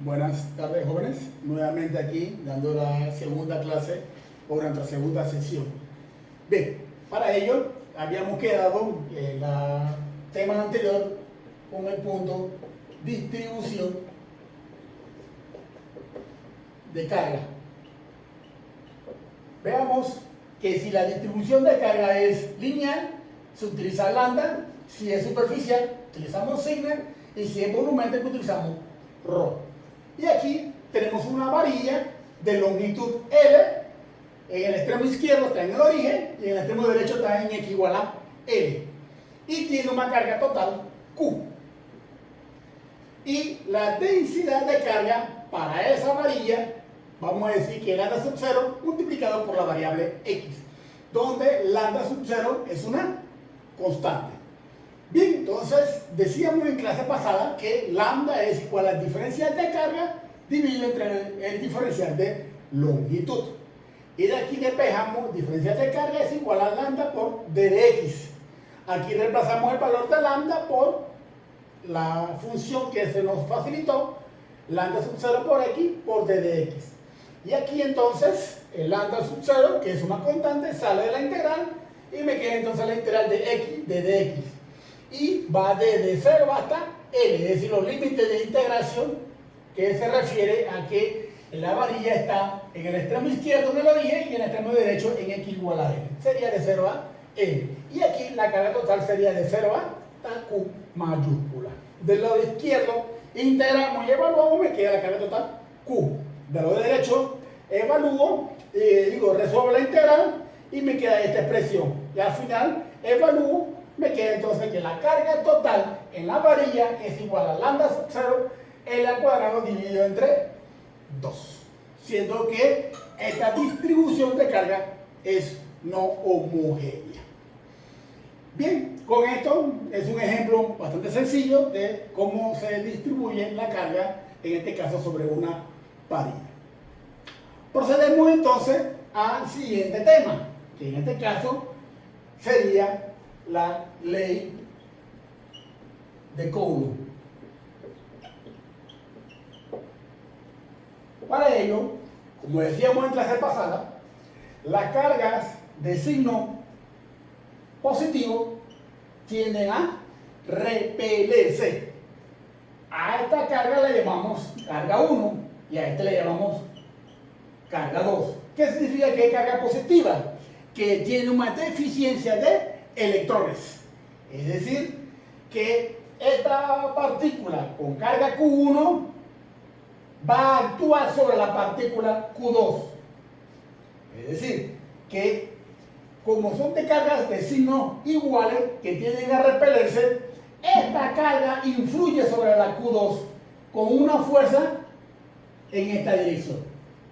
Buenas tardes, jóvenes. Nuevamente aquí dando la segunda clase o nuestra segunda sesión. Bien, para ello habíamos quedado en el tema anterior con el punto distribución de carga. Veamos que si la distribución de carga es lineal, se utiliza lambda; si es superficial, utilizamos sigma; y si es volumétrico, utilizamos rho. Y aquí tenemos una varilla de longitud L. En el extremo izquierdo está en el origen y en el extremo derecho está en X igual a L. Y tiene una carga total Q. Y la densidad de carga para esa varilla, vamos a decir que lambda sub 0 multiplicado por la variable X, donde lambda sub 0 es una constante. Bien, entonces decíamos en clase pasada que lambda es igual al diferencial de carga dividido entre el diferencial de longitud. Y de aquí despejamos diferencial de carga es igual a lambda por d de x. Aquí reemplazamos el valor de lambda por la función que se nos facilitó, lambda sub 0 por x por d de x. Y aquí entonces el lambda sub 0, que es una constante, sale de la integral y me queda entonces la integral de x de dx. Y va desde 0 hasta L, es decir, los límites de integración, que se refiere a que la varilla está en el extremo izquierdo en el origen y en el extremo derecho en X igual a L. Sería de 0 a L. Y aquí la carga total sería de 0 hasta Q mayúscula. Del lado izquierdo integramos y evaluamos, me queda la carga total Q. Del lado derecho evalúo, resuelvo la integral y me queda esta expresión. Y al final evalúo, me queda entonces que la carga total en la varilla es igual a lambda sub 0 L al cuadrado dividido entre 2, siendo que esta distribución de carga es no homogénea. Bien, con esto es un ejemplo bastante sencillo de cómo se distribuye la carga, en este caso sobre una varilla. Procedemos entonces al siguiente tema, que en este caso sería la ley de Coulomb. Para ello, como decíamos en clase pasada, las cargas de signo positivo tienden a repelerse. A esta carga le llamamos carga 1 y a esta le llamamos carga 2. ¿Qué significa que es carga positiva? Que tiene una deficiencia de electrones. Es decir, que esta partícula con carga Q1 va a actuar sobre la partícula Q2. Es decir, que como son de cargas de signos iguales que tienden a repelerse, esta carga influye sobre la Q2 con una fuerza en esta dirección.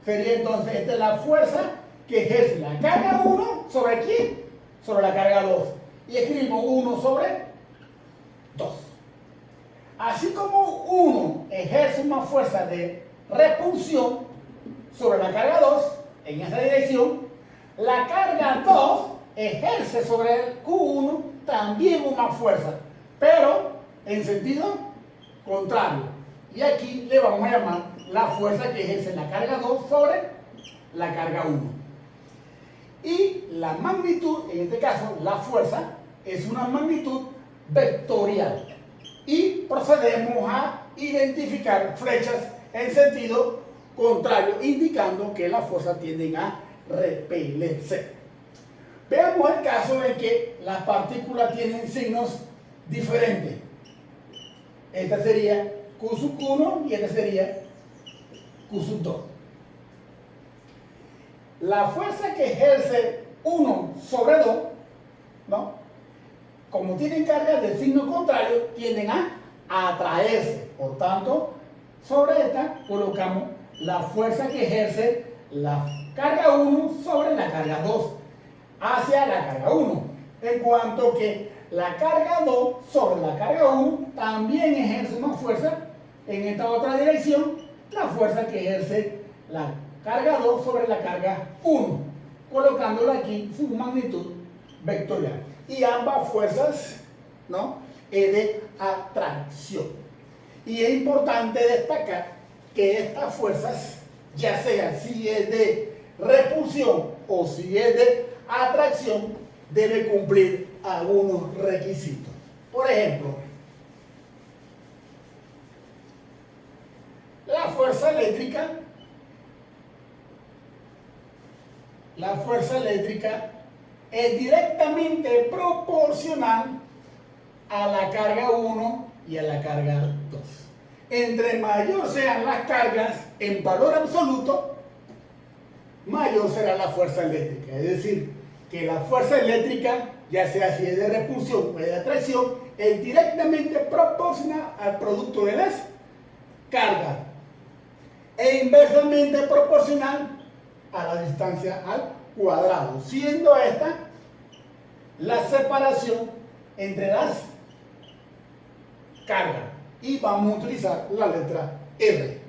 Sería entonces, esta es la fuerza que ejerce la carga 1 sobre ¿quién? Sobre la carga 2. Y escribimos 1 sobre 2. Así como 1 ejerce una fuerza de repulsión sobre la carga 2 en esa dirección, la carga 2 ejerce sobre el Q1 también una fuerza, pero en sentido contrario. Y aquí le vamos a llamar la fuerza que ejerce la carga 2 sobre la carga 1. Y la magnitud, en este caso la fuerza, es una magnitud vectorial. Y procedemos a identificar flechas en sentido contrario, indicando que las fuerzas tienden a repelerse. Veamos el caso en que las partículas tienen signos diferentes. Esta sería Q sub 1 y esta sería Q sub 2. La fuerza que ejerce 1 sobre 2, ¿no? Como tienen cargas de signo contrario, tienden a atraerse. Por tanto, sobre esta colocamos la fuerza que ejerce la carga 1 sobre la carga 2 hacia la carga 1. En cuanto que la carga 2 sobre la carga 1 también ejerce una fuerza en esta otra dirección, la fuerza que ejerce la carga 2 sobre la carga 1, colocándola aquí su magnitud vectorial. Y ambas fuerzas, ¿no?, es de atracción. Y es importante destacar que estas fuerzas, ya sea si es de repulsión o si es de atracción, debe cumplir algunos requisitos. Por ejemplo, la fuerza eléctrica es directamente proporcional a la carga 1 y a la carga 2. Entre mayor sean las cargas en valor absoluto, mayor será la fuerza eléctrica. Es decir, que la fuerza eléctrica, ya sea si es de repulsión o de atracción, es directamente proporcional al producto de las cargas e inversamente proporcional a la distancia al cuadrado, siendo esta la separación entre las cargas. Y vamos a utilizar la letra R.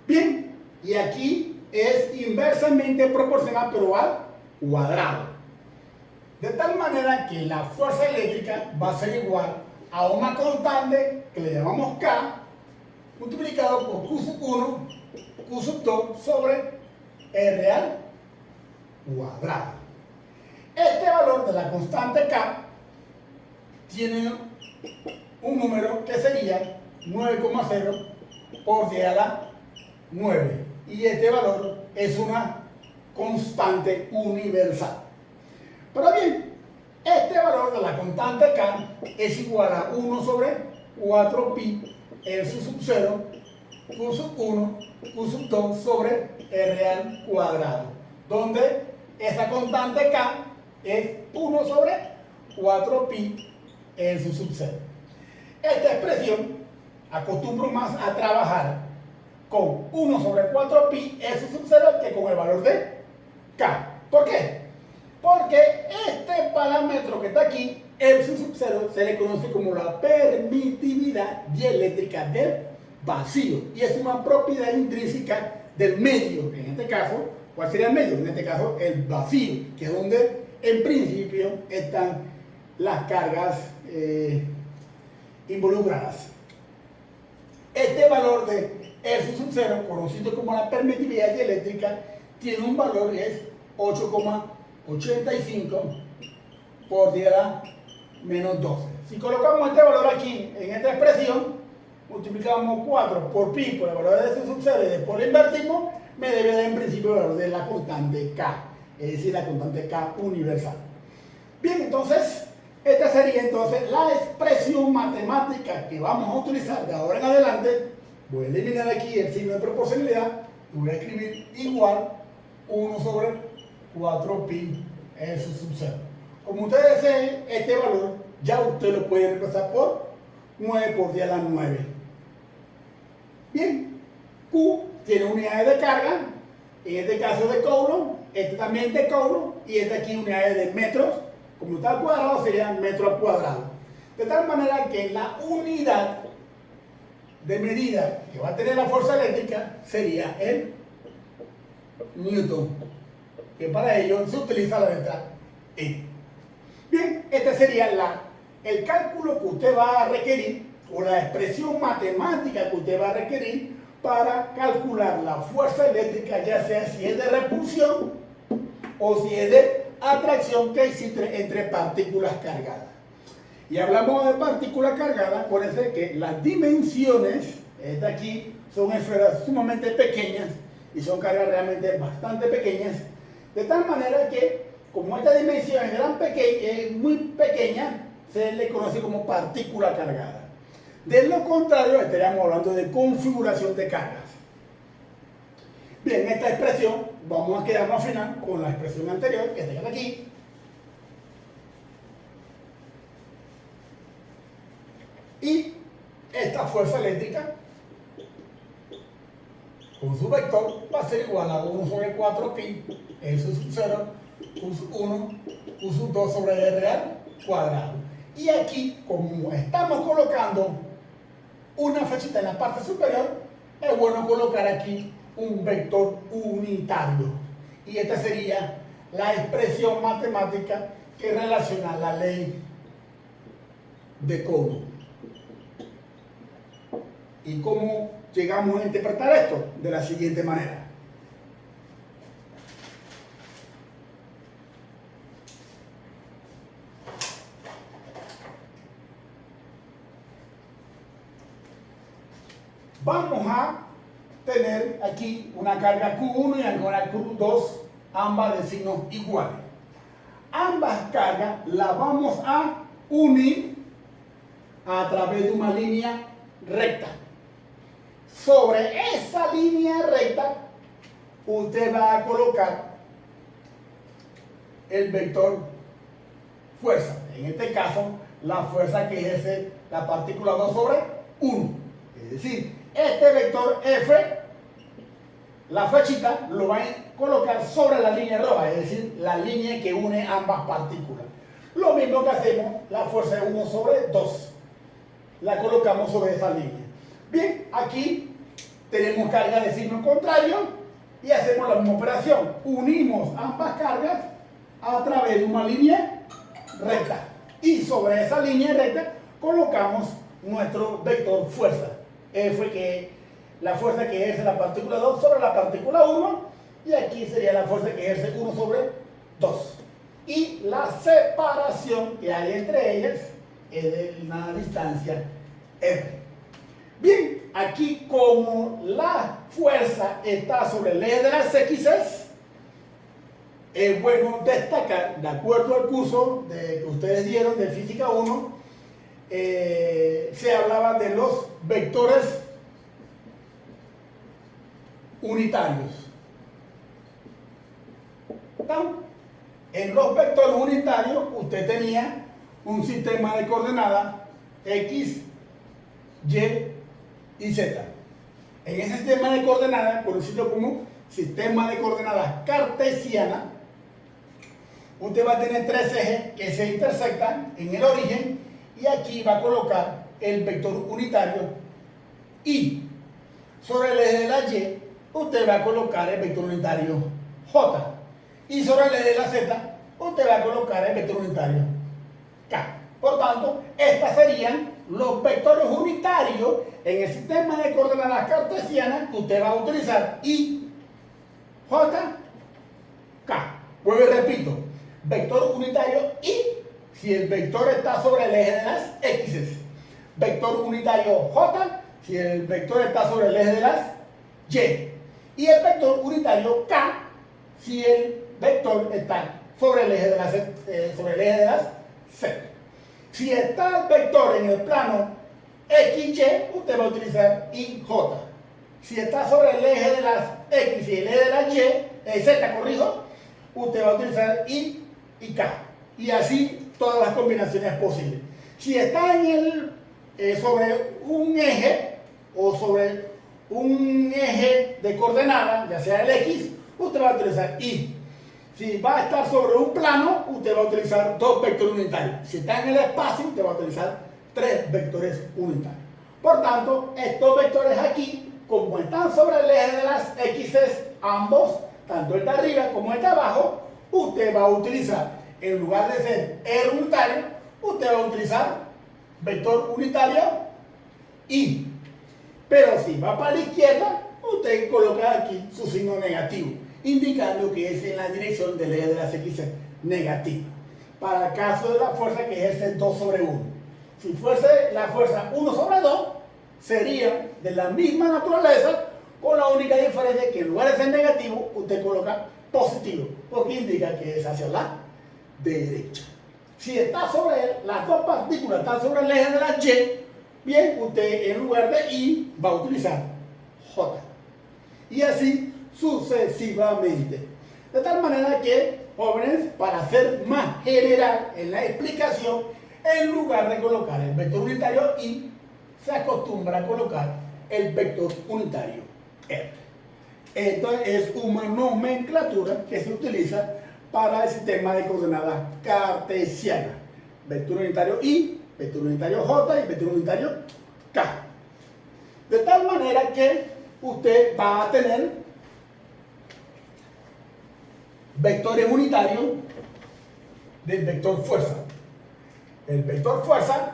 Bien, y aquí es inversamente proporcional, pero al cuadrado. De tal manera que la fuerza eléctrica va a ser igual a una constante que le llamamos K, multiplicado por Q sub 1, Q sub 2 sobre R al cuadrado. Este valor de la constante K tiene un número que sería 9,0 por 10 a la 9. Y este valor es una constante universal. Pero bien, este valor de la constante K es igual a 1 sobre 4pi R sub 0, Q sub 1, Q sub 2 sobre R al cuadrado, donde esa constante K es 1 sobre 4pi R sub 0. Esta expresión acostumbro más a trabajar con 1 sobre 4pi R sub 0 que con el valor de K. ¿Por qué? Porque este parámetro que está aquí, R sub 0, se le conoce como la permitividad dieléctrica del vacío y es una propiedad intrínseca del medio. En este caso, ¿cuál sería el medio? En este caso, el vacío, que es donde en principio están las cargas involucradas. Este valor de R sub 0, conocido como la permitividad dieléctrica, tiene un valor que es 8,85 por 10 a la menos 12. Si colocamos este valor aquí en esta expresión, multiplicamos 4 por pi por el valor de R sub 0 y después lo invertimos, me debe dar en principio el valor de la constante K, es decir, la constante K universal. Bien, entonces, esta sería entonces la expresión matemática que vamos a utilizar de ahora en adelante. Voy a eliminar aquí el signo de proporcionalidad y voy a escribir igual 1 sobre 4pi R sub 0. Como ustedes deseen, este valor ya usted lo puede reemplazar por 9 por 10 a la 9. Bien, Q tiene unidades de carga, en este caso de coulomb, este también de coulomb y este aquí unidades de metros. Como está al cuadrado, sería metro al cuadrado. De tal manera que la unidad de medida que va a tener la fuerza eléctrica sería el newton, que para ello se utiliza la letra E. Bien, este sería el cálculo que usted va a requerir, o la expresión matemática que usted va a requerir para calcular la fuerza eléctrica, ya sea si es de repulsión o si es de atracción que existe entre partículas cargadas. Y hablamos de partículas cargadas, acuérdense que las dimensiones, esta aquí, son esferas sumamente pequeñas y son cargas realmente bastante pequeñas, de tal manera que, como esta dimensión es muy pequeña, se le conoce como partícula cargada. De lo contrario, estaríamos hablando de configuración de cargas. Bien, esta expresión, vamos a quedarnos al final con la expresión anterior, que está aquí. Y esta fuerza eléctrica, con su vector, va a ser igual a 1 sobre 4pi, R sub 0, Q sub 1, Q sub 2 sobre R al cuadrado. Y aquí, como estamos colocando una flechita en la parte superior, es bueno colocar aquí un vector unitario. Y esta sería la expresión matemática que relaciona la ley de Coulomb. ¿Y cómo llegamos a interpretar esto? De la siguiente manera. Vamos a tener aquí una carga Q1 y una Q2, ambas de signos iguales. Ambas cargas las vamos a unir a través de una línea recta. Sobre esa línea recta, usted va a colocar el vector fuerza. En este caso, la fuerza que ejerce la partícula 2 sobre 1. Es decir, este vector F, la flechita, lo va a colocar sobre la línea roja, es decir, la línea que une ambas partículas. Lo mismo que hacemos la fuerza de 1 sobre 2. La colocamos sobre esa línea. Bien, aquí tenemos carga de signo contrario y hacemos la misma operación. Unimos ambas cargas a través de una línea recta. Y sobre esa línea recta colocamos nuestro vector fuerza. F, que es la fuerza que ejerce la partícula 2 sobre la partícula 1, y aquí sería la fuerza que ejerce 1 sobre 2. Y la separación que hay entre ellas es de una distancia R. Bien, aquí como la fuerza está sobre el eje de las X's, es bueno destacar, de acuerdo al curso que ustedes dieron de Física 1, se hablaba de los vectores unitarios. En los vectores unitarios usted tenía un sistema de coordenadas X, Y y Z. En ese sistema de coordenadas, conocido como sistema de coordenadas cartesiana, usted va a tener tres ejes que se intersectan en el origen, y aquí va a colocar el vector unitario Y. Sobre el eje de la Y, usted va a colocar el vector unitario J. Y sobre el eje de la Z, usted va a colocar el vector unitario K. Por tanto, estos serían los vectores unitarios en el sistema de coordenadas cartesianas que usted va a utilizar: Y, J, K. Vuelvo y repito, vector unitario Y si el vector está sobre el eje de las X. Vector unitario J si el vector está sobre el eje de las Y. Y el vector unitario K si el vector está sobre el eje de las Z. Si está el vector en el plano XY, usted va a utilizar IJ. Si está sobre el eje de las X y el eje de las Z, usted va a utilizar I y K. Y así todas las combinaciones posibles. Si está sobre un eje o sobre un eje de coordenadas, ya sea el X, usted va a utilizar Y. Si va a estar sobre un plano, usted va a utilizar dos vectores unitarios. Si está en el espacio, usted va a utilizar tres vectores unitarios. Por tanto, estos vectores aquí, como están sobre el eje de las X, ambos, tanto el de arriba como el de abajo, usted va a utilizar, en lugar de ser R unitario, usted va a utilizar vector unitario Y. Pero si va para la izquierda, usted coloca aquí su signo negativo, indicando que es en la dirección del eje de las X negativa. Para el caso de la fuerza que ejerce 2 sobre 1. Si fuese la fuerza 1 sobre 2, sería de la misma naturaleza, con la única diferencia que en lugar de ser negativo, usted coloca positivo, porque indica que es hacia la derecha. Si está sobre él, las dos partículas están sobre el eje de la Y, bien, usted en lugar de I va a utilizar J. Y así sucesivamente. De tal manera que, jóvenes, para ser más general en la explicación, en lugar de colocar el vector unitario I, se acostumbra a colocar el vector unitario R. Esto es una nomenclatura que se utiliza para el sistema de coordenadas cartesiana. Vector unitario I, vector unitario J y vector unitario K. De tal manera que usted va a tener vectores unitarios del vector fuerza. El vector fuerza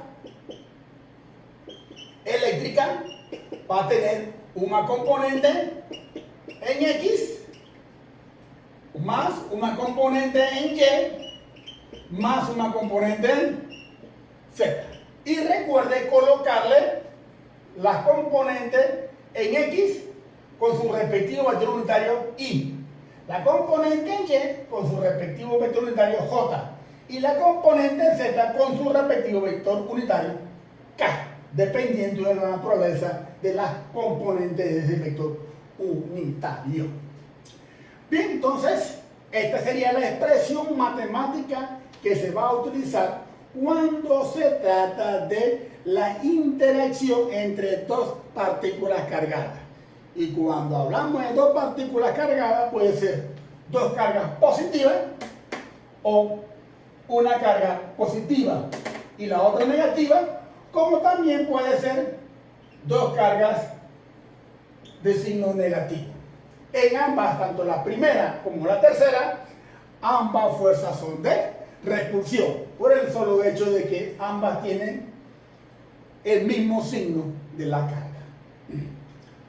eléctrica va a tener una componente en X más una componente en Y más una componente en Z. Y recuerde colocarle las componentes en X con su respectivo vector unitario Y, la componente en Y con su respectivo vector unitario J y la componente en Z con su respectivo vector unitario K, dependiendo de la naturaleza de las componentes de ese vector unitario. Bien, entonces, esta sería la expresión matemática que se va a utilizar cuando se trata de la interacción entre dos partículas cargadas. Y cuando hablamos de dos partículas cargadas, puede ser dos cargas positivas o una carga positiva y la otra negativa, como también puede ser dos cargas de signo negativo. En ambas, tanto la primera como la tercera, ambas fuerzas son de repulsión, por el solo hecho de que ambas tienen el mismo signo de la carga.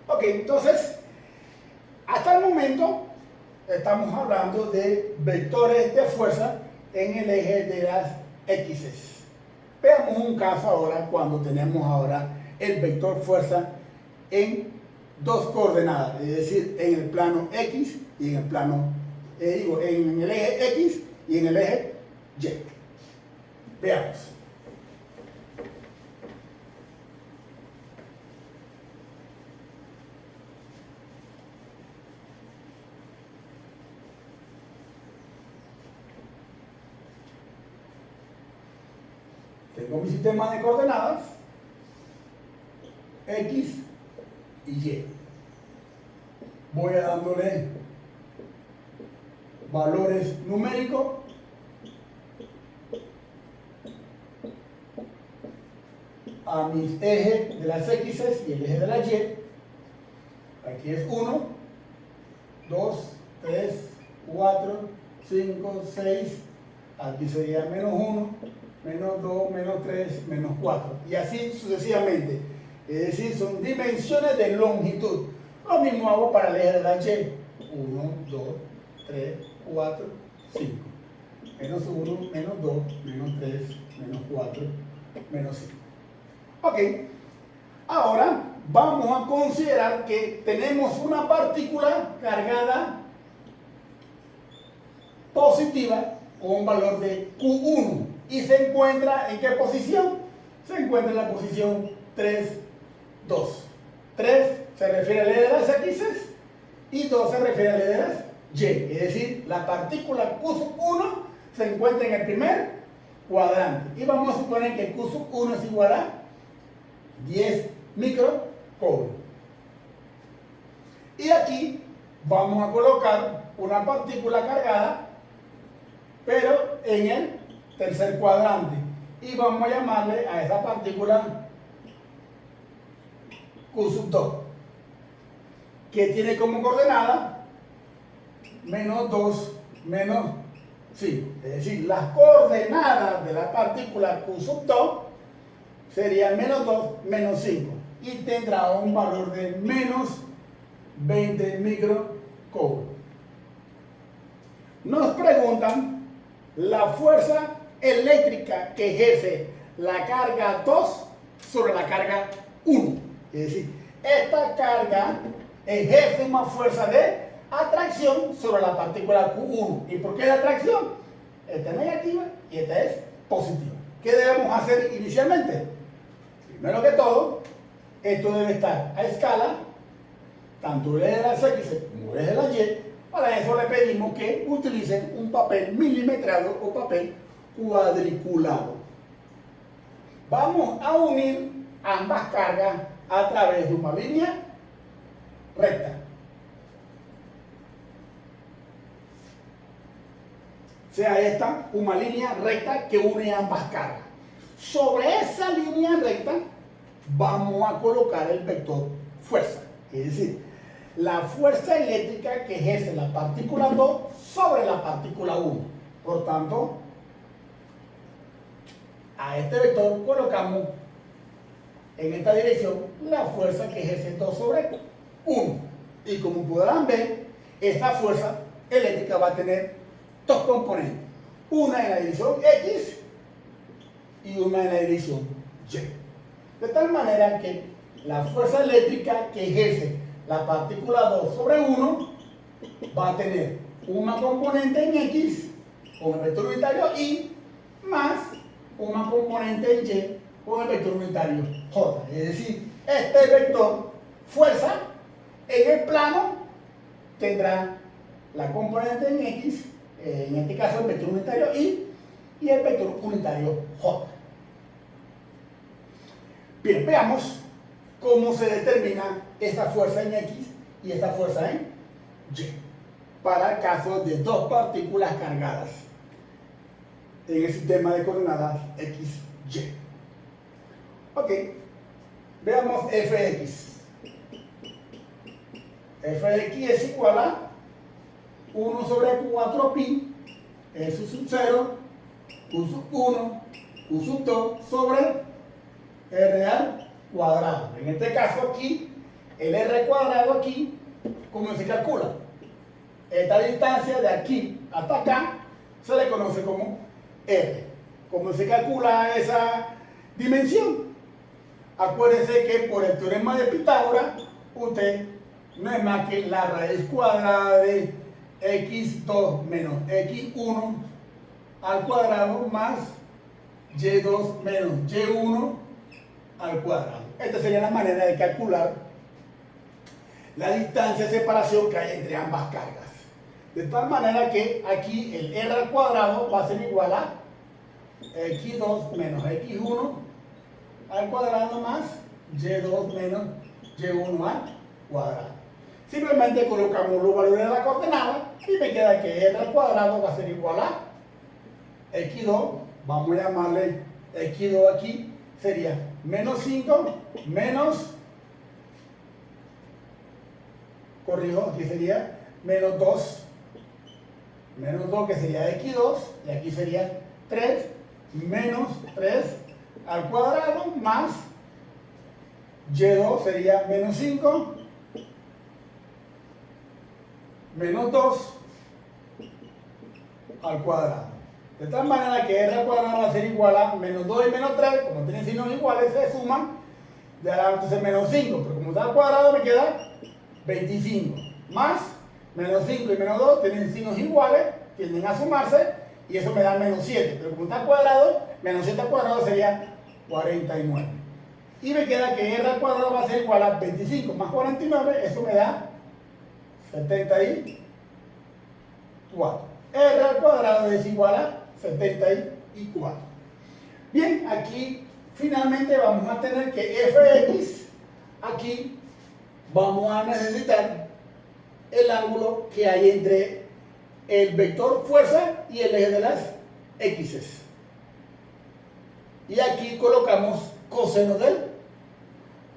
Ok, entonces, hasta el momento estamos hablando de vectores de fuerza en el eje de las X. Veamos un caso ahora cuando tenemos ahora el vector fuerza en dos coordenadas, es decir, en el plano X y en el plano, en el eje X y en el eje Y. Veamos. Tengo mi sistema de coordenadas X y Y. Voy a dándole valores numéricos a mis ejes de las X y el eje de la Y. Aquí es 1, 2, 3, 4, 5, 6. Aquí sería menos 1, menos 2, menos 3, menos 4. Y así sucesivamente. Es decir, son dimensiones de longitud. Lo mismo hago para el eje de la Y. 1, 2, 3, 4, 5. Menos 1, menos 2, menos 3, menos 4, menos 5. Ok. Ahora vamos a considerar que tenemos una partícula cargada positiva con un valor de Q1. ¿Y se encuentra en qué posición? Se encuentra en la posición 3, 2. 3 se refiere al eje de las X y 2 se refiere al eje de las Y. Es decir, la partícula Q1 se encuentra en el primer cuadrante. Y vamos a suponer que Q1 es igual a 10 microcoulomb. Y aquí vamos a colocar una partícula cargada, pero en el tercer cuadrante. Y vamos a llamarle a esa partícula Q2, que tiene como coordenada menos 2, menos 5. Es decir, las coordenadas de la partícula Q2 serían menos 2, menos 5. Y tendrá un valor de menos 20 microcoulomb. Nos preguntan la fuerza eléctrica que ejerce la carga 2 sobre la carga 1. Es decir, esta carga ejerce una fuerza de atracción sobre la partícula Q1. ¿Y por qué de atracción? Esta es negativa y esta es positiva. ¿Qué debemos hacer inicialmente? Primero que todo, esto debe estar a escala, tanto el eje de las X como el eje de la Y. Para eso le pedimos que utilicen un papel milimetrado o papel cuadriculado. Vamos a unir ambas cargas a través de una línea recta. Sea esta una línea recta que une ambas cargas. Sobre esa línea recta vamos a colocar el vector fuerza, es decir, la fuerza eléctrica que ejerce la partícula 2 sobre la partícula 1. Por tanto, a este vector colocamos en esta dirección la fuerza que ejerce 2 sobre 1. Y como podrán ver, esta fuerza eléctrica va a tener dos componentes. Una en la dirección X y una en la dirección Y. De tal manera que la fuerza eléctrica que ejerce la partícula 2 sobre 1 va a tener una componente en X con el vector unitario Y más una componente en Y con el vector unitario J. Es decir, este vector fuerza en el plano tendrá la componente en X, en este caso el vector unitario Y y el vector unitario J. Bien, veamos cómo se determina esta fuerza en X y esta fuerza en Y para el caso de dos partículas cargadas en el sistema de coordenadas X, Y. Ok, veamos Fx. Fx es igual a 1 sobre 4pi, S sub 0, Q sub 1, Q sub 2 sobre R al cuadrado. En este caso aquí, el R cuadrado aquí, ¿cómo se calcula? Esta distancia de aquí hasta acá se le conoce como R. ¿Cómo se calcula esa dimensión? Acuérdense que por el teorema de Pitágoras, usted no es más que la raíz cuadrada de x2 menos x1 al cuadrado más y2 menos y1 al cuadrado. Esta sería la manera de calcular la distancia de separación que hay entre ambas cargas. De tal manera que aquí el r al cuadrado va a ser igual a x2 menos x1 al cuadrado más y2 menos y1 al cuadrado. Simplemente colocamos los valores de la coordenada y me queda que r al cuadrado va a ser igual a x2, vamos a llamarle x2 aquí, sería menos 5 menos, corrijo, aquí sería menos 2 que sería x2 y aquí sería 3 menos 3 al cuadrado más y2 sería menos 5 menos 2 al cuadrado. De tal manera que r al cuadrado va a ser igual a menos 2 y menos 3, como tienen signos iguales, se suman, de ahora entonces menos 5, pero como está al cuadrado me queda 25, más menos 5 y menos 2 tienen signos iguales, tienden a sumarse, y eso me da menos 7, pero como está al cuadrado, menos 7 al cuadrado sería 49. Y me queda que r al cuadrado va a ser igual a 25 más 49, eso me da 74. R al cuadrado es igual a 74. Bien, aquí finalmente vamos a tener que fx, aquí vamos a necesitar el ángulo que hay entre el vector fuerza y el eje de las x's. Y aquí colocamos coseno del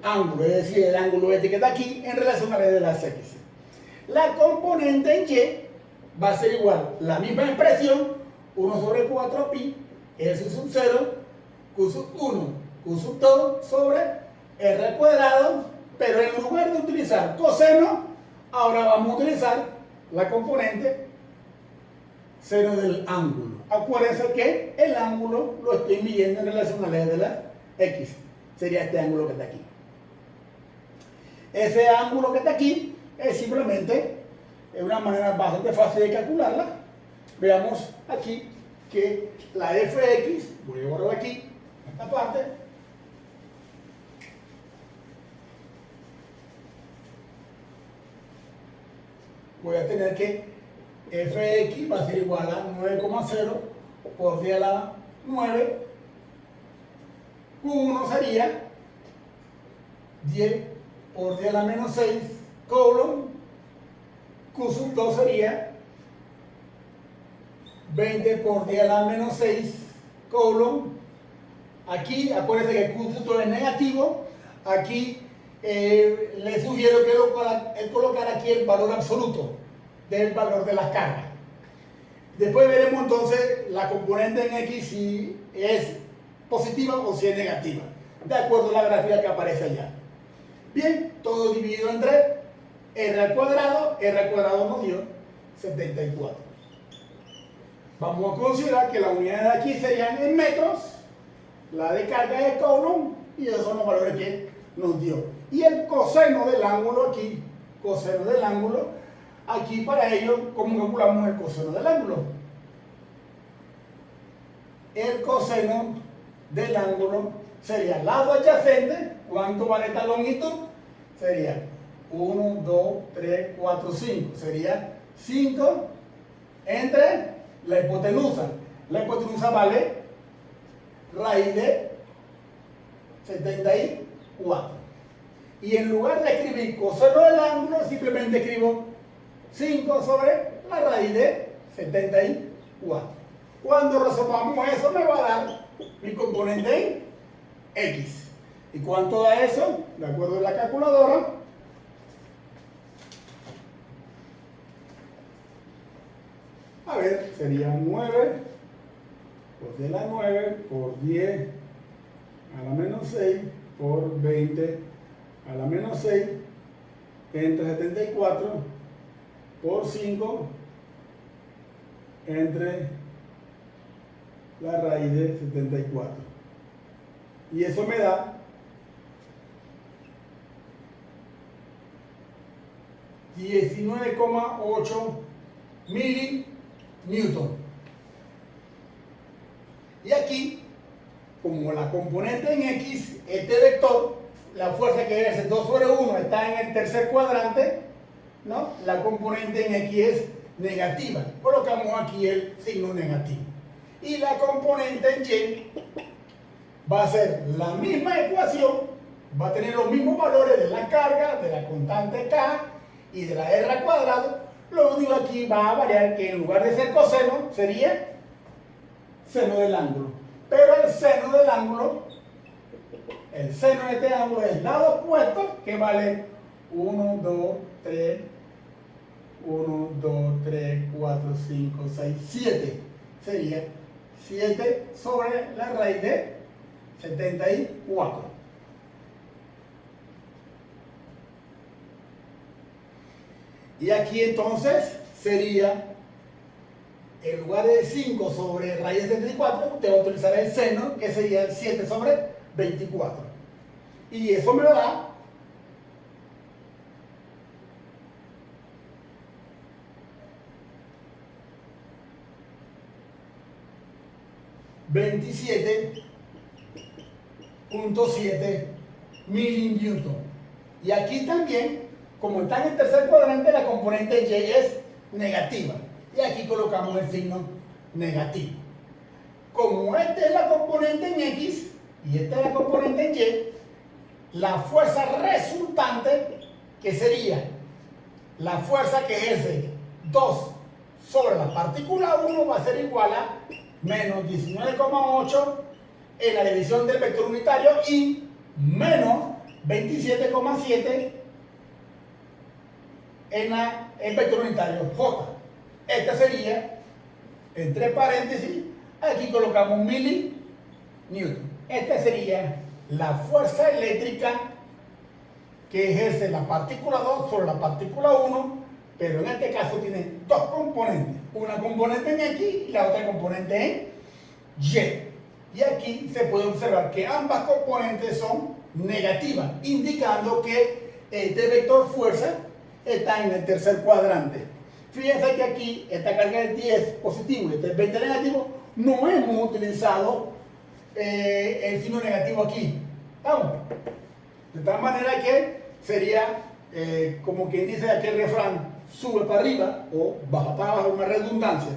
ángulo, es decir, el ángulo este que está aquí en relación al eje de las x. La componente en y va a ser igual, la misma expresión, 1 sobre 4pi, S sub 0, Q sub 1, Q sub 2 sobre R al cuadrado, pero en lugar de utilizar coseno, ahora vamos a utilizar la componente seno del ángulo. Acuérdense que el ángulo lo estoy midiendo en relación al eje de la x, sería este ángulo que está aquí. Ese ángulo que está aquí es simplemente una manera bastante fácil de calcularla. Veamos aquí que la fx, voy a borrar aquí esta parte, voy a tener que fx va a ser igual a 9,0 por 10 a la 9, q1 sería 10 por 10 a la menos 6 colon, Q sub 2 sería 20 por 10 a la menos 6 colon, aquí acuérdense que Q sub 2 es negativo, aquí les sugiero que colocar aquí el valor absoluto del valor de las cargas. Después veremos entonces la componente en X si es positiva o si es negativa. de acuerdo a la gráfica que aparece allá. Bien, todo dividido entre R al cuadrado nos dio 74. Vamos a considerar que la unidad de aquí serían en metros, la de carga de Coulomb, y esos son los valores que nos dio. Y el coseno del ángulo aquí, para ello, ¿cómo calculamos el coseno del ángulo? El coseno del ángulo sería el lado adyacente. ¿Cuánto vale esta longitud? Sería 1, 2, 3, 4, 5. Sería 5 entre la hipotenusa. La hipotenusa vale raíz de 74. Y en lugar de escribir coseno del ángulo, simplemente escribo 5 sobre la raíz de 74. Cuando resolvamos eso, me va a dar mi componente en X. ¿Y cuánto da eso? De acuerdo a la calculadora, a ver, sería 9 por 10 a la 9 por 10 a la menos 6 por 20 a la menos 6 entre 74 por 5 entre la raíz de 74. Y eso me da 19,8 milinewton. Y aquí, como la componente en X, este vector, la fuerza que es 2 sobre 1 está en el tercer cuadrante, ¿no? La componente en X es negativa. Colocamos aquí el signo negativo. Y la componente en Y va a ser la misma ecuación, va a tener los mismos valores de la carga, de la constante K y de la R al cuadrado. Lo único aquí va a variar, que en lugar de ser coseno sería seno del ángulo. Pero el seno del ángulo, el seno de este ángulo es el lado opuesto, que vale 1, 2, 3, 1, 2, 3, 4, 5, 6, 7. Sería 7 sobre la raíz de 74. Y aquí entonces sería, en lugar de 5 sobre raíz de 74, usted va a utilizar el seno, que sería el 7 sobre 24. Y eso me da 27,7 milinewton. Y aquí también, como está en el tercer cuadrante, la componente Y es negativa. Y aquí colocamos el signo negativo. Como esta es la componente en X y esta es la componente en Y, la fuerza resultante, que sería la fuerza que ejerce 2 sobre la partícula 1, va a ser igual a menos 19,8 en la división del vector unitario y menos 27,7 en el vector unitario J. Esta sería, entre paréntesis, aquí colocamos milinewton. Esta sería la fuerza eléctrica que ejerce la partícula 2 sobre la partícula 1, pero en este caso tiene dos componentes, una componente en X y la otra componente en Y. Y aquí se puede observar que ambas componentes son negativas, indicando que este vector fuerza está en el tercer cuadrante. Fíjense que aquí esta carga es 10 positivo y este es 20 negativo. No hemos utilizado el signo negativo aquí. ¿Vamos? De tal manera que sería como quien dice aquel refrán, sube para arriba o baja para abajo, una redundancia.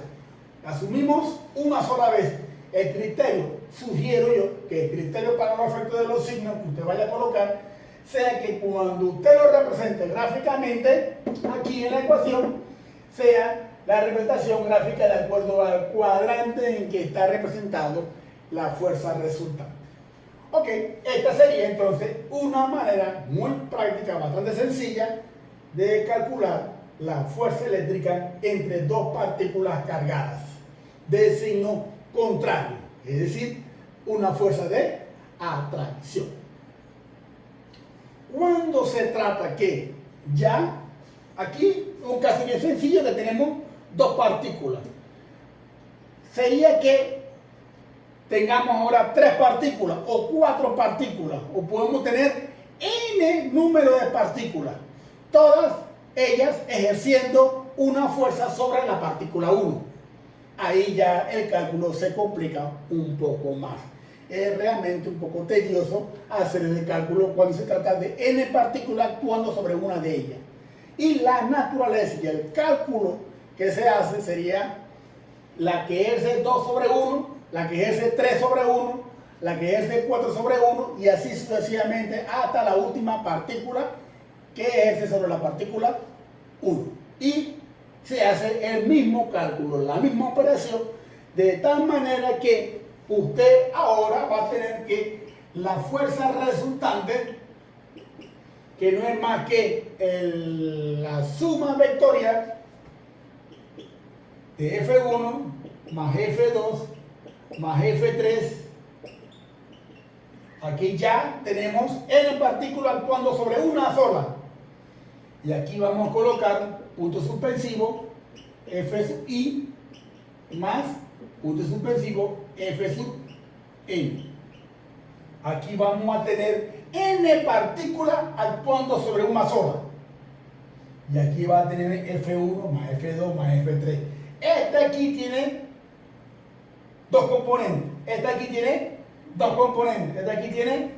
Asumimos una sola vez el criterio. Sugiero yo que el criterio para los efectos de los signos que usted vaya a colocar sea que cuando usted lo represente gráficamente, aquí en la ecuación, sea la representación gráfica de acuerdo al cuadrante en que está representado la fuerza resultante. Ok, esta sería entonces una manera muy práctica, bastante sencilla, de calcular la fuerza eléctrica entre dos partículas cargadas de signo contrario, es decir, una fuerza de atracción. Cuando se trata que ya, aquí un caso bien sencillo que tenemos dos partículas. Sería que tengamos ahora 3 partículas o 4 partículas, o podemos tener n número de partículas, todas ellas ejerciendo una fuerza sobre la partícula 1. Ahí ya el cálculo se complica un poco más. Es realmente un poco tedioso hacer el cálculo cuando se trata de n partículas actuando sobre una de ellas. Y la naturaleza y el cálculo que se hace sería la que ejerce 2 sobre 1, la que ejerce 3 sobre 1, la que ejerce 4 sobre 1 y así sucesivamente hasta la última partícula que ejerce sobre la partícula 1. Y se hace el mismo cálculo, la misma operación, de tal manera que usted ahora va a tener que la fuerza resultante, que no es más que la suma vectorial de F1 más F2 más F3. Aquí ya tenemos n partículas actuando sobre una sola. Y aquí vamos a colocar punto suspensivo F sub i más punto suspensivo F sub n. Aquí vamos a tener n partículas actuando sobre una sola. Y aquí va a tener F1 más F2 más F3. Este aquí tiene 2 componentes. Este aquí tiene 2 componentes. Este aquí tiene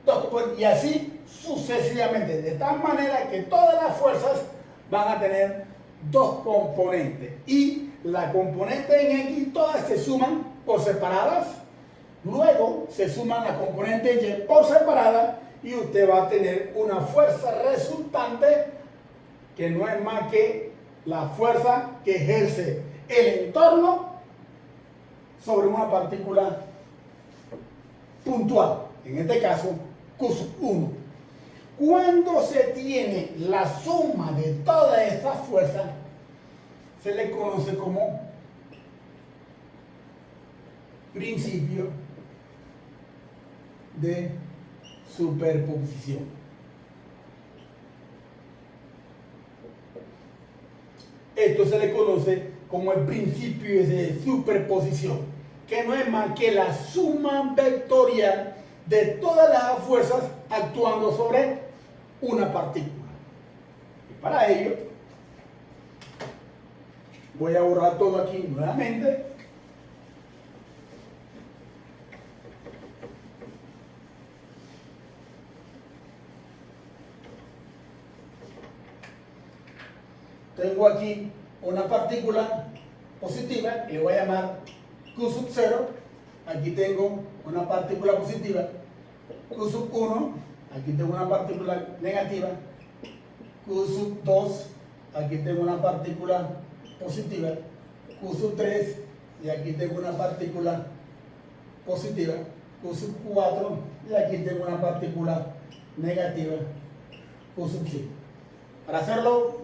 2 componentes. Y así sucesivamente. De tal manera que todas las fuerzas van a tener 2 componentes. Y la componente en X todas se suman por separadas. Luego se suman las componentes Y por separada. Y usted va a tener una fuerza resultante que no es más que la fuerza que ejerce el entorno sobre una partícula puntual, en este caso Q sub 1. Cuando se tiene la suma de todas estas fuerzas, se le conoce como principio de superposición. Esto se le conoce como el principio de superposición, que no es más que la suma vectorial de todas las fuerzas actuando sobre una partícula. Y para ello, voy a borrar todo aquí nuevamente. Tengo aquí una partícula positiva que le voy a llamar Q sub 0. Aquí tengo una partícula positiva Q sub 1. Aquí tengo una partícula negativa Q sub 2. Aquí tengo una partícula positiva Q sub 3. Y aquí tengo una partícula positiva Q sub 4. Y aquí tengo una partícula negativa Q sub 5. Para hacerlo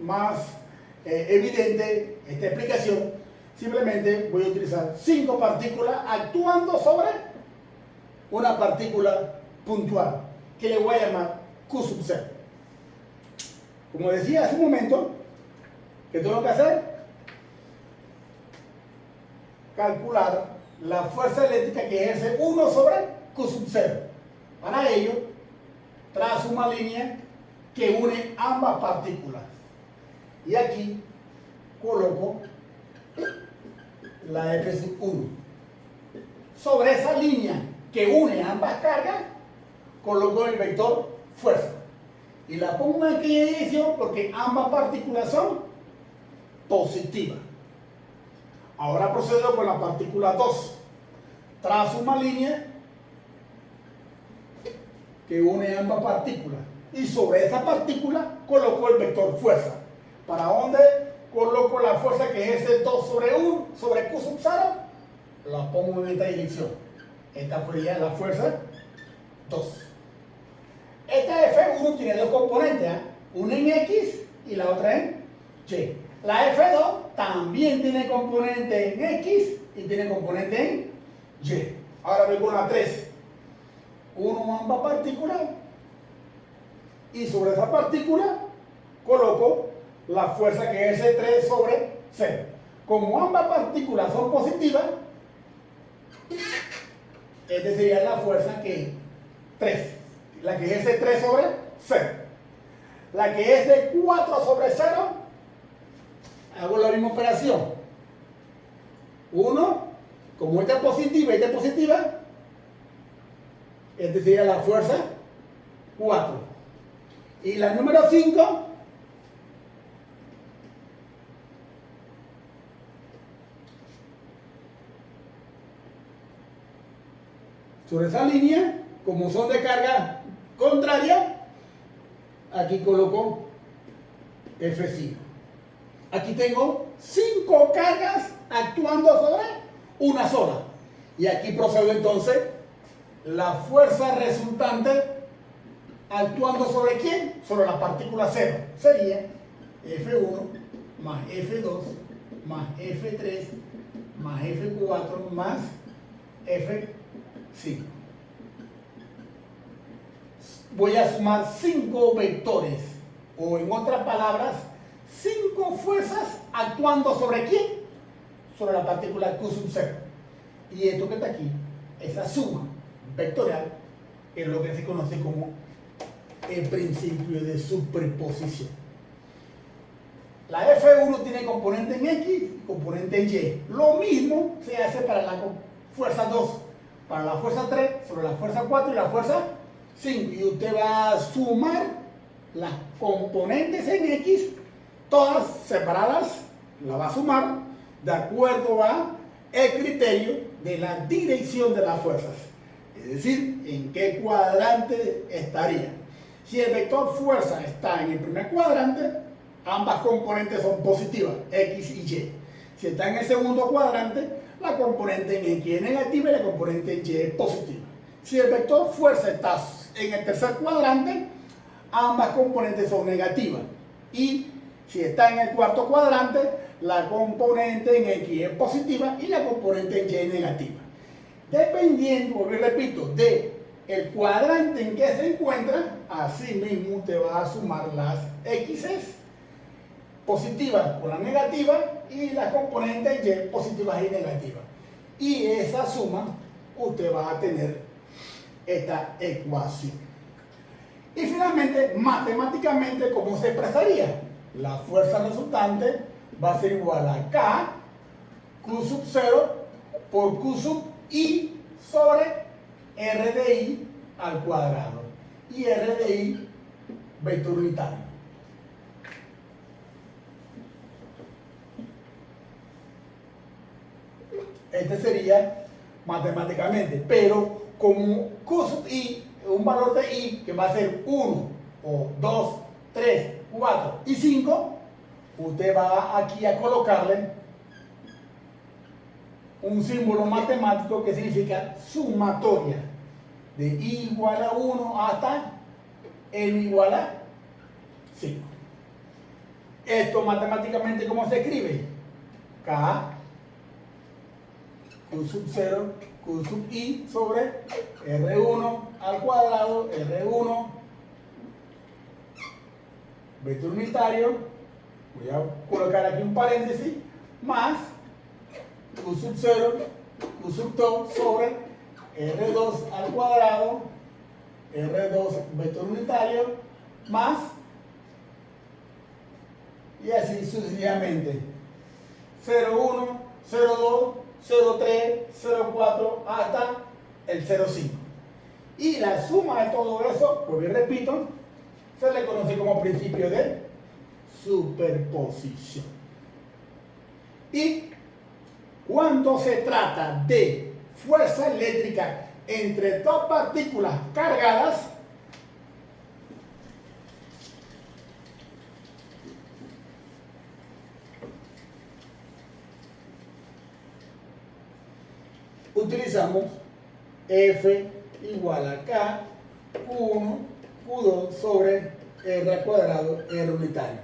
más evidente esta explicación, simplemente voy a utilizar 5 partículas actuando sobre una partícula puntual que le voy a llamar Q sub 0. Como decía hace un momento, ¿qué tengo que hacer? Calcular la fuerza eléctrica que ejerce 1 sobre Q sub 0. Para ello, trazo una línea que une ambas partículas. Y aquí coloco la F sub 1. Sobre esa línea que une ambas cargas, coloco el vector fuerza. Y la pongo en aquella dirección porque ambas partículas son positivas. Ahora procedo con la partícula 2. Trazo una línea que une ambas partículas. Y sobre esa partícula coloco el vector fuerza. ¿Para dónde coloco la fuerza que ejerce 2 sobre 1 sobre Q sub 0? La pongo en esta dirección. Esta sería la fuerza 2. Esta F1 tiene 2 componentes, ¿eh? Una en X y la otra en Y. La F2 también tiene componente en X y tiene componente en Y. Ahora voy con la 3. 1 ambas partículas y sobre esa partícula coloco la fuerza que es S3 sobre 0. Como ambas partículas son positivas, esta sería la fuerza que es 3, la que es S3 sobre 0. La que es de 4 sobre 0, hago la misma operación. 1, como esta es positiva y esta es positiva, esta sería la fuerza 4. Y la número 5, sobre esa línea, como son de carga contraria, aquí coloco F5. Aquí tengo 5 cargas actuando sobre una sola. Y aquí procedo entonces la fuerza resultante actuando sobre ¿quién? Sobre la partícula 0. Sería F1 más F2 más F3 más F4 más F5. Voy a sumar 5 vectores, o en otras palabras, 5 fuerzas actuando sobre ¿quién? Sobre la partícula Q sub 0. Y esto que está aquí, esa suma vectorial, es lo que se conoce como el principio de superposición. La F1 tiene componente en X y componente en Y. Lo mismo se hace para la fuerza 2, para la fuerza 3, sobre la fuerza 4 y la fuerza 5. Y usted va a sumar las componentes en X, todas separadas, la va a sumar de acuerdo a el criterio de la dirección de las fuerzas. Es decir, en qué cuadrante estaría. Si el vector fuerza está en el primer cuadrante, ambas componentes son positivas, X y Y. Si está en el segundo cuadrante, la componente en X es negativa y la componente en Y es positiva. Si el vector fuerza está en el tercer cuadrante, ambas componentes son negativas. Y si está en el cuarto cuadrante, la componente en X es positiva y la componente en Y es negativa. Dependiendo, y repito, de el cuadrante en que se encuentra, así mismo te va a sumar las X's positivas con la negativa y las componentes Y positivas y negativas. Y esa suma, usted va a tener esta ecuación. Y finalmente, matemáticamente, ¿cómo se expresaría? La fuerza resultante va a ser igual a K, Q sub 0 por Q sub I sobre R de I al cuadrado. Y R de I vector unitario. Este sería matemáticamente, pero como Q sub I, un valor de I que va a ser 1 o 2, 3, 4 y 5, usted va aquí a colocarle un símbolo matemático que significa sumatoria, de I igual a 1 hasta N igual a 5. Esto matemáticamente, ¿cómo se escribe? K, Q sub 0, Q sub I sobre R1 al cuadrado, R1, vector unitario, voy a colocar aquí un paréntesis, más Q sub 0, Q sub 2 sobre R2 al cuadrado, R2 vector unitario, más, y así sucesivamente, 0,1, 0,2, 0,3, 0,4 hasta el 0,5. Y la suma de todo eso, pues bien repito, se le conoce como principio de superposición. Y cuando se trata de fuerza eléctrica entre dos partículas cargadas, utilizamos F igual a K, Q1, Q2 sobre R al cuadrado, R unitario.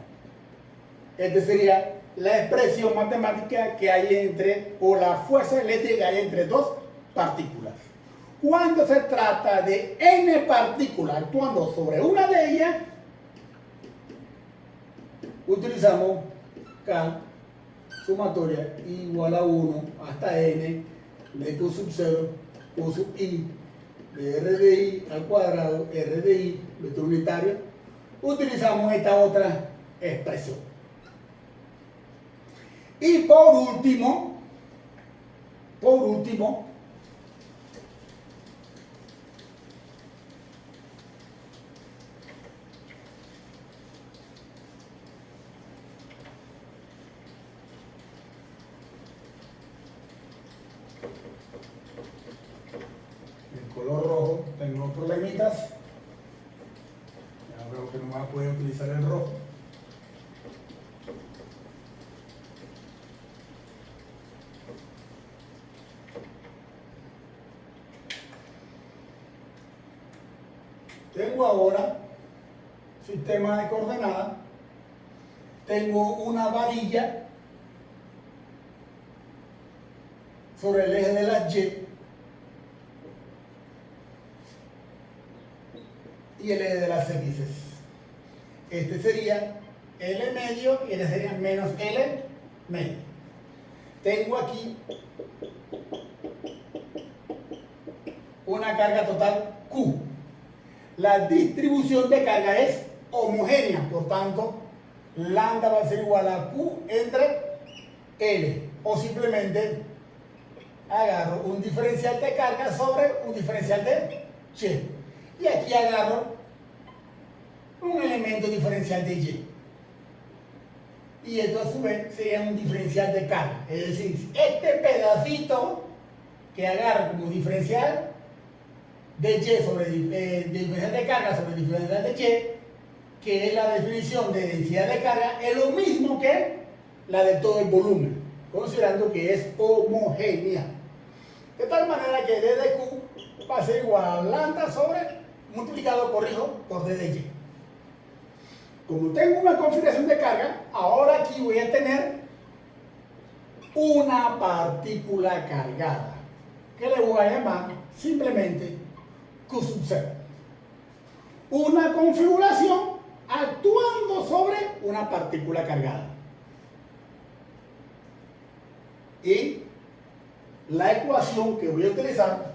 Esta sería la expresión matemática que hay entre, o la fuerza eléctrica que hay entre dos partículas. Cuando se trata de n partículas actuando sobre una de ellas, utilizamos K sumatoria igual a 1 hasta n de Q sub 0, Q sub I, de R de I al cuadrado, R de I, vector unitario. Utilizamos esta otra expresión. Y por último, el color rojo, tengo problemitas. Ya veo que no voy a poder utilizar el rojo. Tengo ahora sistema de coordenadas, tengo una varilla sobre el eje de las Y y el eje de las X. Este sería L medio y este sería menos L medio. Tengo aquí una carga total Q. La distribución de carga es homogénea, por tanto, lambda va a ser igual a Q entre L. O simplemente agarro un diferencial de carga sobre un diferencial de Y. Y aquí agarro un elemento diferencial de Y. Y esto a su vez sería un diferencial de carga. Es decir, este pedacito que agarro como diferencial de Y sobre diferencial de carga sobre diferencial de Y, que es la definición de densidad de carga, es lo mismo que la de todo el volumen, considerando que es homogénea. De tal manera que D de Q va a ser igual a lambda sobre multiplicado, por D de Y. Como tengo una configuración de carga, ahora aquí voy a tener una partícula cargada, que le voy a llamar simplemente Q sub 0. Una configuración actuando sobre una partícula cargada. Y la ecuación que voy a utilizar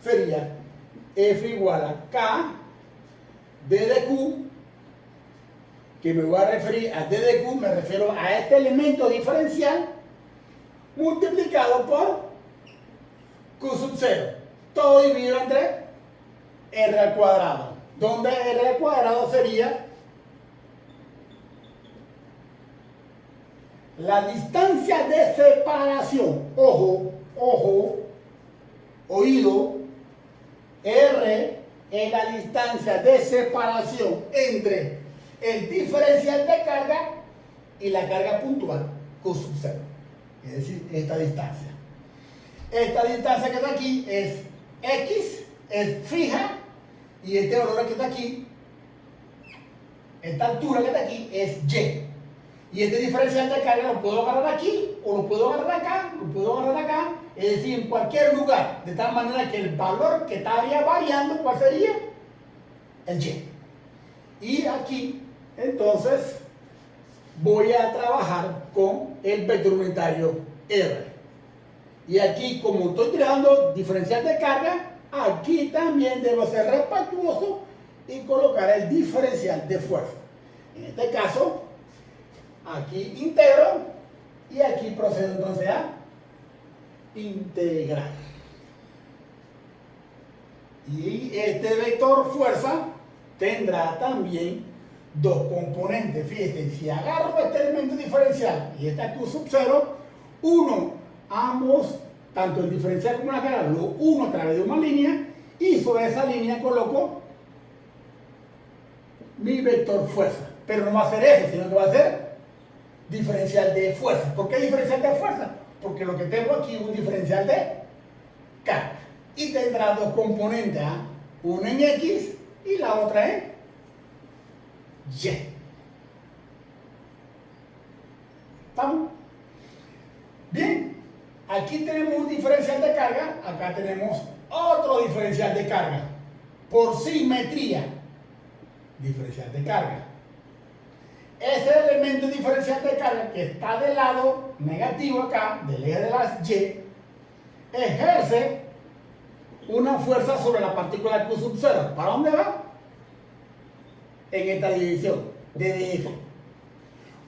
sería F igual a K D de Q, que me voy a referir a D de Q, me refiero a este elemento diferencial multiplicado por Q sub 0, todo dividido entre R al cuadrado, donde R al cuadrado sería la distancia de separación, oído, R es la distancia de separación entre el diferencial de carga y la carga puntual Q sub 0, es decir, esta distancia. Esta distancia que está aquí es X, es fija, y este valor que está aquí, esta altura que está aquí, es Y. Y este diferencial de carga lo puedo agarrar aquí, o lo puedo agarrar acá, lo puedo agarrar acá, es decir, en cualquier lugar, de tal manera que el valor que estaría variando, ¿cuál sería? El Y. Y aquí, entonces, voy a trabajar con el vector unitario R. Y aquí, como estoy utilizando diferencial de carga, aquí también debo ser respetuoso y colocar el diferencial de fuerza. En este caso, aquí integro y aquí procedo entonces a integrar. Y este vector fuerza tendrá también dos componentes. Fíjense, si agarro este elemento diferencial y esta Q sub 0, ambos, tanto el diferencial como la carga, lo uno a través de una línea y sobre esa línea coloco mi vector fuerza. Pero no va a ser eso, sino que va a ser diferencial de fuerza. ¿Por qué diferencial de fuerza? Porque lo que tengo aquí es un diferencial de carga. Y tendrá dos componentes, una en X y la otra en Y. ¿Estamos? Bien, aquí tenemos un diferencial de carga, acá tenemos otro diferencial de carga. Por simetría, diferencial de carga. Ese elemento diferencial de carga que está del lado negativo acá, del eje de las Y, ejerce una fuerza sobre la partícula Q sub 0. ¿Para dónde va? En esta dirección, de DF.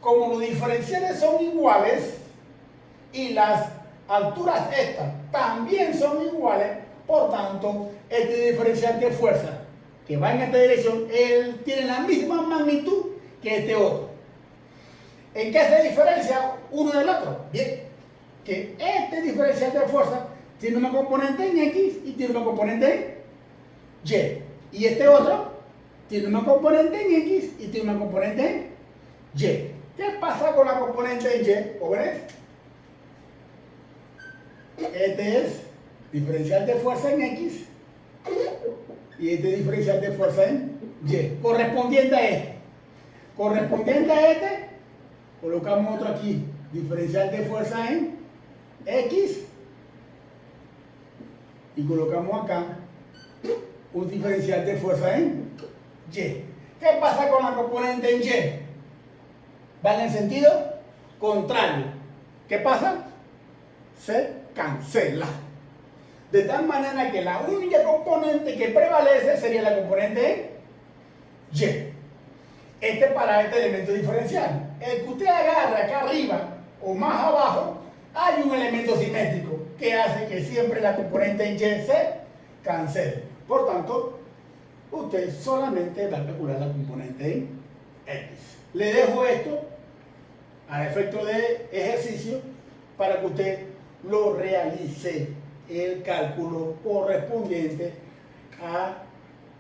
Como los diferenciales son iguales y las alturas estas también son iguales, por tanto, este diferencial de fuerza que va en esta dirección, él tiene la misma magnitud que este otro. ¿En qué se diferencia uno del otro? Bien, que este diferencial de fuerza tiene una componente en X y tiene una componente en Y. Y este otro tiene una componente en X y tiene una componente en Y. ¿Qué pasa con la componente en Y, jóvenes? Este es diferencial de fuerza en X y este diferencial de fuerza en Y. Correspondiente a este. Correspondiente a este, colocamos otro aquí. Diferencial de fuerza en X. Y colocamos acá un diferencial de fuerza en Y. ¿Qué pasa con la componente en Y? Va en el sentido contrario. ¿Qué pasa? Se cancela. De tal manera que la única componente que prevalece sería la componente en Y. Este para este elemento diferencial. El que usted agarra acá arriba o más abajo, hay un elemento simétrico que hace que siempre la componente en Y se cancele. Por tanto, usted solamente va a calcular la componente en X. Le dejo esto a efecto de ejercicio para que usted lo realice, el cálculo correspondiente a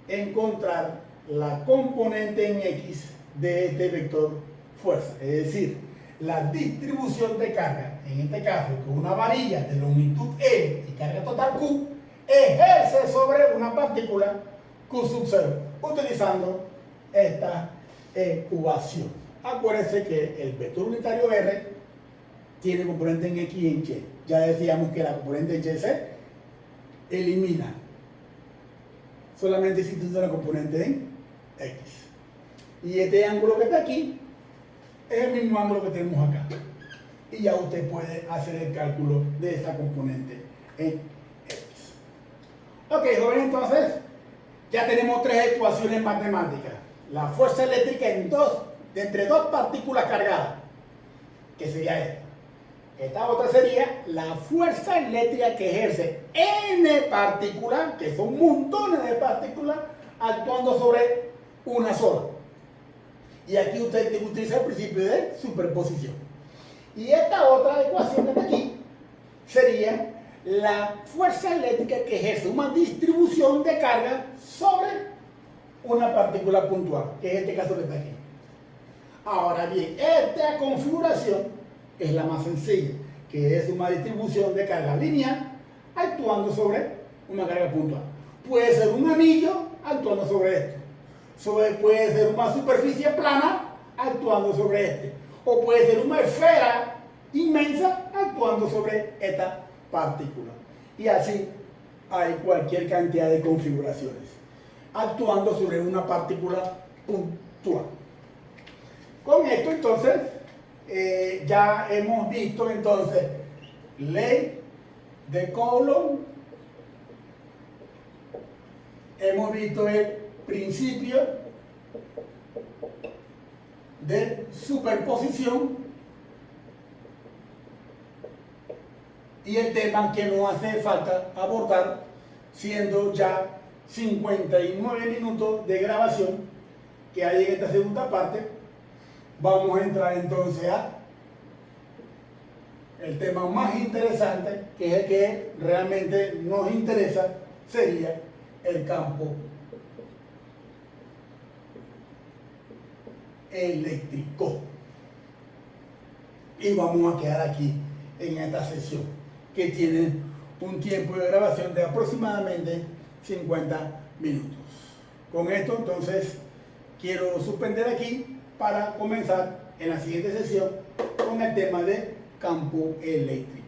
encontrar la componente en X de este vector fuerza, es decir, la distribución de carga, en este caso con una varilla de longitud L y carga total Q, ejerce sobre una partícula Q sub 0, utilizando esta ecuación. Acuérdense que el vector unitario R tiene componente en X y en Y. Ya decíamos que la componente en Y se elimina. Solamente existe una componente en X. Y este ángulo que está aquí es el mismo ángulo que tenemos acá. Y ya usted puede hacer el cálculo de esta componente en X. Ok, jóvenes, entonces ya tenemos tres ecuaciones matemáticas. La fuerza eléctrica entre dos partículas cargadas, que sería esta. Esta otra sería la fuerza eléctrica que ejerce n partículas, que son montones de partículas, actuando sobre una sola. Y aquí usted utiliza el principio de superposición. Y esta otra ecuación que está aquí sería la fuerza eléctrica que ejerce una distribución de carga sobre una partícula puntual, que es este caso que está aquí. Ahora bien, esta configuración es la más sencilla, que es una distribución de carga lineal actuando sobre una carga puntual. Puede ser un anillo actuando sobre esto. Puede ser una superficie plana actuando sobre este. O puede ser una esfera inmensa actuando sobre esta partícula. Y así hay cualquier cantidad de configuraciones actuando sobre una partícula puntual. Con esto entonces ya hemos visto entonces ley de Coulomb, hemos visto el principio de superposición y el tema que nos hace falta abordar, siendo ya 59 minutos de grabación que hay en esta segunda parte. Vamos a entrar entonces a el tema más interesante, que es el que realmente nos interesa, sería el campo eléctrico. Y vamos a quedar aquí en esta sesión, que tiene un tiempo de grabación de aproximadamente 50 minutos. Con esto entonces quiero suspender aquí para comenzar en la siguiente sesión con el tema de campo eléctrico.